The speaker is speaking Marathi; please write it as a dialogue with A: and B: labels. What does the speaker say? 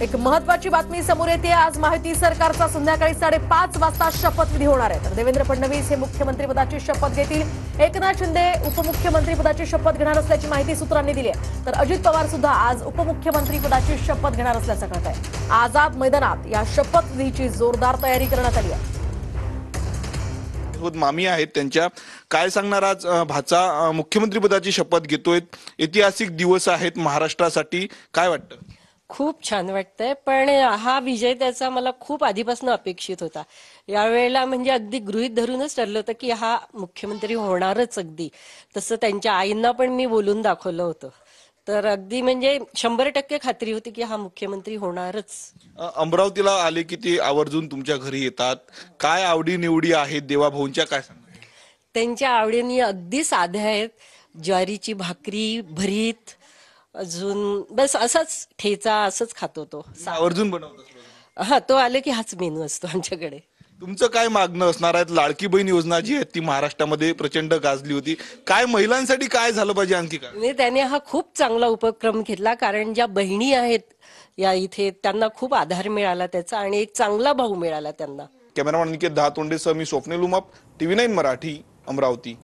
A: एक महत्त्वाची बातमी समोर येते। आज माहिती सरकारचा संध्याकाळी 5:30 वाजता शपथविधी होणार आहे। तर देवेंद्र फडणवीस हे मुख्यमंत्रीपदाची शपथ घेतील। एकनाथ शिंदे उपमुख्यमंत्रीपदाची शपथ घेणार असल्याची माहिती सूत्रांनी दिली आहे। तर अजित पवार सुद्धा आज उपमुख्यमंत्रीपदाची शपथ घेणार असल्याचं कळत आहे। आझाद मैदानात या शपथविधीची जोरदार तयारी करण्यात आली आहे।
B: मामी आहेत त्यांच्या काय सांगणार आज भाचा मुख्यमंत्रीपदाची शपथ घेतोय। ऐतिहासिक दिवस आहेत महाराष्ट्रासाठी, काय वाटतं?
C: खूप छान वाटतंय, पण हा विजय त्याचा मला खूप आधीपासून अपेक्षित होता। यावेळेला म्हणजे अगदी गृहीत धरूनच ठरलं होतं की हा मुख्यमंत्री होणारच। अगदी तसं त्यांच्या आईंना पण मी बोलून दाखवलं होतं। तर अगदी म्हणजे 100% खात्री होती की हा मुख्यमंत्री होणारच।
B: अमरावतीला आले की ते आवर्जून तुमच्या घरी येतात, काय आवडी निवडी आहेत देवाभाऊंच्या, काय सांगणार?
C: त्यांच्या आवडीनी अगदी साध्या आहेत। ज्वारीची भाकरी, भरीत, अजून बस असंच ठेचा असंच खातो तो।
B: आवर्जून बनवतात?
C: हा, तो आले की हाच मेनू असतो आमच्याकडे।
B: तुमचं काय मागणं असणार आहे? लाडकी बहीण योजना जी आहे ती महाराष्ट्रामध्ये प्रचंड गाजली होती, काय महिलांसाठी काय झालं पाहिजे आणखी काय?
C: म्हणजे त्याने हा खूप चांगला उपक्रम घेतला, कारण ज्या बहिणी आहेत या इथे त्यांना खूप आधार मिळाला त्याचा, आणि एक चांगला भाऊ मिळाला त्यांना।
B: कॅमेरामॅन निकेत दहातोंडेसह मी स्वप्नील उमाप, TV9 मराठी, अमरावती।